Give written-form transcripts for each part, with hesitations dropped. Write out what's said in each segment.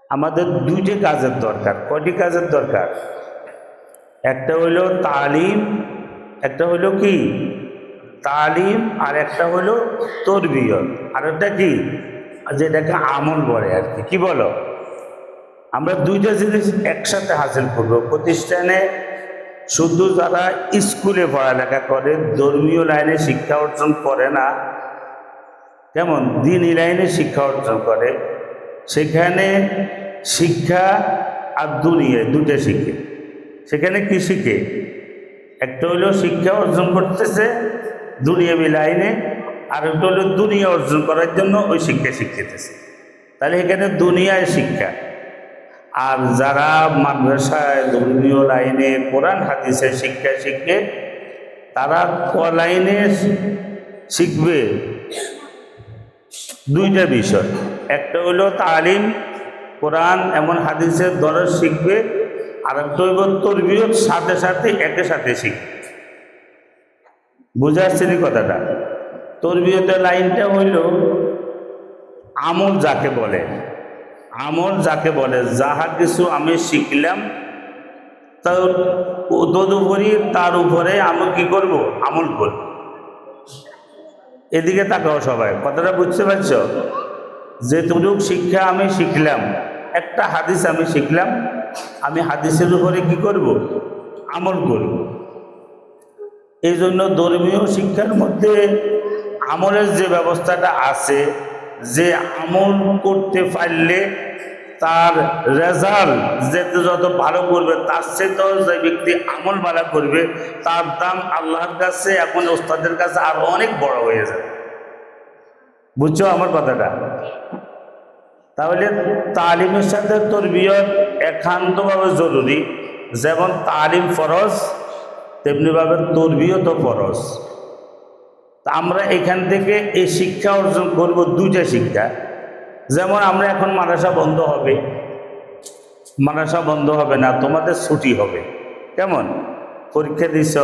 আমাদের দুইটি কাজের দরকার। কয়টি কাজের দরকার? একটা হইল তালিম, একটা হইল কি তালিম, আর একটা হইল তরবিয়ত, আর একটা কি যেটাকে আমল বলে আর কি। কি বলো? আমরা দুইটা জিনিস একসাথে হাসিল করব। প্রতিষ্ঠানে শুধু যারা স্কুলে পড়ালেখা করে, ধর্মীয় লাইনে শিক্ষা অর্জন করে না, যেমন দ্বীনি লাইনে শিক্ষা অর্জন করে, সেখানে শিক্ষা আর দুনিয়া দুটো শিখে। সেখানে কি শিখে? একটা হলো শিক্ষা অর্জন করতেছে দুনিয়াবি লাইনে, আর একটা হলো দুনিয়া অর্জন করার জন্য ওই শিক্ষা শিখতেছে। তাহলে এখানে দুনিয়ায় শিক্ষা। আর যারা মাদ্রাসায় ধর্মীয় লাইনে কোরআন হাদিসের শিক্ষা শিখবে, তারা ক লাইনে শিখবে? দুইটা বিষয়। একটা হলো তালিম, কোরআন এমন হাদিসের দরজ শিখবে, আর একটা হইল তরবিয়ত, সাথে সাথে একের সাথে শিখবে। বুঝে আসছে নি কথাটা? তরবিয়তের লাইনটা হইল আমল যাকে বলে। আমল যাকে বলে, যাহা কিছু আমি শিখলাম তদুপরি তার উপরে আমি কি করব? আমল করব। এদিকে তাকাও সবাই, কথাটা বুঝতে পারছ? যেটুকু শিক্ষা আমি শিখলাম, একটা হাদিস আমি শিখলাম, আমি হাদিসের উপরে কি করব? আমল করব। এই জন্য ধর্মীয় শিক্ষার মধ্যে আমলের যে ব্যবস্থাটা আছে, যে আমল করতে পারলে তার রেজাল্ট যেতে যত ভালো করবে, তার চেয়েও যে ব্যক্তি আমল ভালো করবে, তার দাম আল্লাহর কাছে, এখন ওস্তাদের কাছে আরো অনেক বড় হয়ে যাবে। বুঝছো আমার কথাটা? তাহলে তালিমের সাথে তরবিয়ত একান্তভাবে জরুরি। যেমন তালিম ফরজ, তেমনিভাবে তরবিয়তও ফরজ। তা আমরা এখান থেকে এই শিক্ষা অর্জন করব, দুইটা শিক্ষা। যেমন আমরা এখন মাদ্রাসা বন্ধ হবে, মাদ্রাসা বন্ধ হবে না, তোমাদের ছুটি হবে। কেমন? পরীক্ষা দিছ,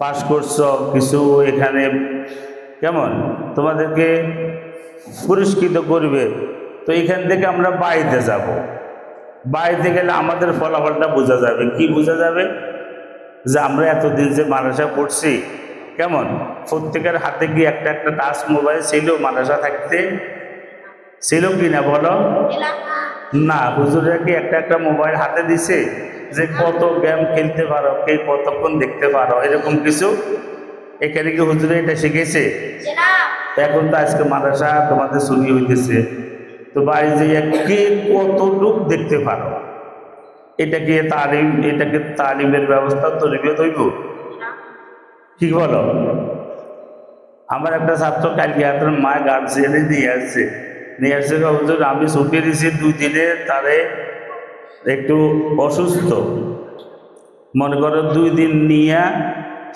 পাশ করছ কিছু, এখানে কেমন তোমাদেরকে পুরস্কৃত করবে। তো এখান থেকে আমরা বাড়িতে যাব। বাড়িতে গেলে আমাদের ফলাফলটা বোঝা যাবে। কি বোঝা যাবে? যে আমরা এতদিন যে মাদ্রাসা পড়ছি, কেমন প্রত্যেকের হাতে কি একটা একটা টাচ মোবাইল ছিল মাদ্রাসা থাকতে? ছিল কি না বলো? না, হুজুরা কি একটা একটা মোবাইল হাতে দিছে যে কত গেম খেলতে পারো, কে কতক্ষণ দেখতে পারো, এরকম কিছু? এখানে কি হুজুরা এটা শিখেছে? এখন তো আজকে মাদ্রাসা তোমাদের ছুটি হইতেছে, তো বাড়ি যে কে কতটুক দেখতে পারো, এটাকে তালিম, এটাকে তালিমের ব্যবস্থা তরবিয়ত হইব? কি বলো? আমার একটা ছাত্র কালকে হাতের মা গার্জিয়ানে নিয়ে আসছে, হুজুর আমি ছুটি দিয়েছি 2 দিনে, তারে একটু অসুস্থ, মনে করো 2 দিন নিয়ে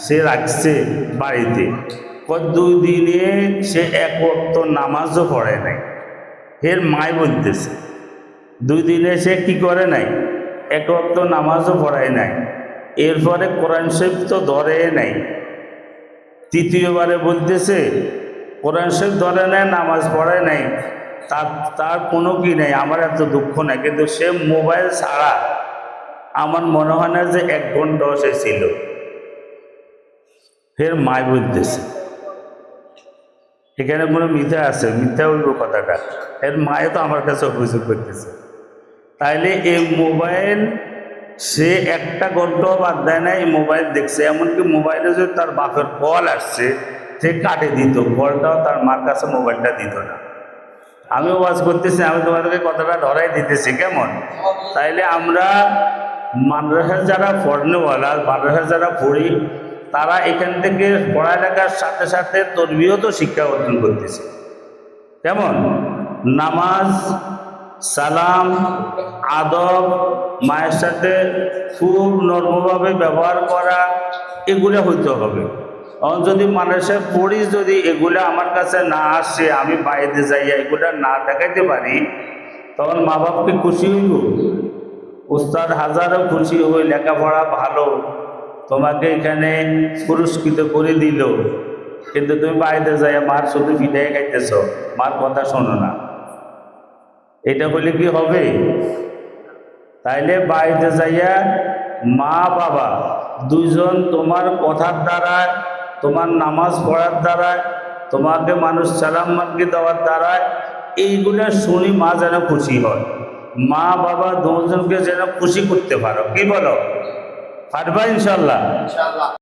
সে রাখছে বাড়িতে। 2 দিনে সে এক ওয়াক্ত নামাজও পড়ে নাই। এর মায় বলতেছে 2 দিনে সে কি করে নাই? এক ওয়াক্ত নামাজও পড়ায় নাই। এরপরে কোরআন শরীফ তো ধরে নাই। তৃতীয়বারে বলতেছে কোরআন শরীফ ধরে নেয়, নামাজ পড়ায় নাই, তার কোনো কি নেই। আমার এত দুঃখ নাই, কিন্তু সে মোবাইল ছাড়া আমার মনে হয় না যে 1 ঘন্টাও সে ছিল। ফের মায় বলতেছে, এখানে কোনো মিথ্যা আছে? মিথ্যা বলবো কথাটা। এর মায়ে তো আমার কাছে অভিযোগ করতেছে। তাইলে এই মোবাইল সে 1 ঘন্টাও বাদ দেয় না, এই মোবাইল দেখছে। এমনকি মোবাইলে যদি তার বাপের কল আসছে, সে কাটে দিত কলটাও, তার মার কাছে মোবাইলটা দিত না। আমি ওয়াজ করতেছি, আমি তোমাদেরকে কথাটা ধরাই দিতেছি। কেমন? তাইলে আমরা মাদ্রাসা যারা পড়নেওয়ালা, মাদ্রাসা যারা পড়ি, তারা এখান থেকে পড়ালেখার সাথে সাথে তরবিয়তও শিক্ষা অর্জন করতেছে। কেমন? নামাজ, সালাম, আদব, মায়ের সাথে খুব নরমভাবে ব্যবহার করা, এগুলো হইতে হবে। যদি মাদ্রাসায় পড়ি, যদি এগুলো আমার কাছে না আসে, আমি বাইরে যাইয়া এগুলো না দেখাইতে পারি, তখন মা বাপকে খুশি হইব? উস্তাদ হাজারও খুশি হয়ে লেখাপড়া ভালো, তোমাকে এখানে পুরস্কৃত করে দিল, কিন্তু তুমি বাইরে যাইয়া মার শুধু ফিটাই খাইতেছ, মার কথা শোনো না। এটা হলে কি হবে? তাইলে বাড়িতে যাইয়া মা বাবা দুইজন তোমার কথার দ্বারায়, তোমার নামাজ পড়ার দ্বারায়, তোমাকে মানুষ সালাম মার্কি দেওয়ার দ্বারায় এইগুলো শুনি মা যেন খুশি হয়। মা বাবা দুজনকে যেন খুশি করতে পারো। কি বলো? পারবা ইনশাল্লাহ?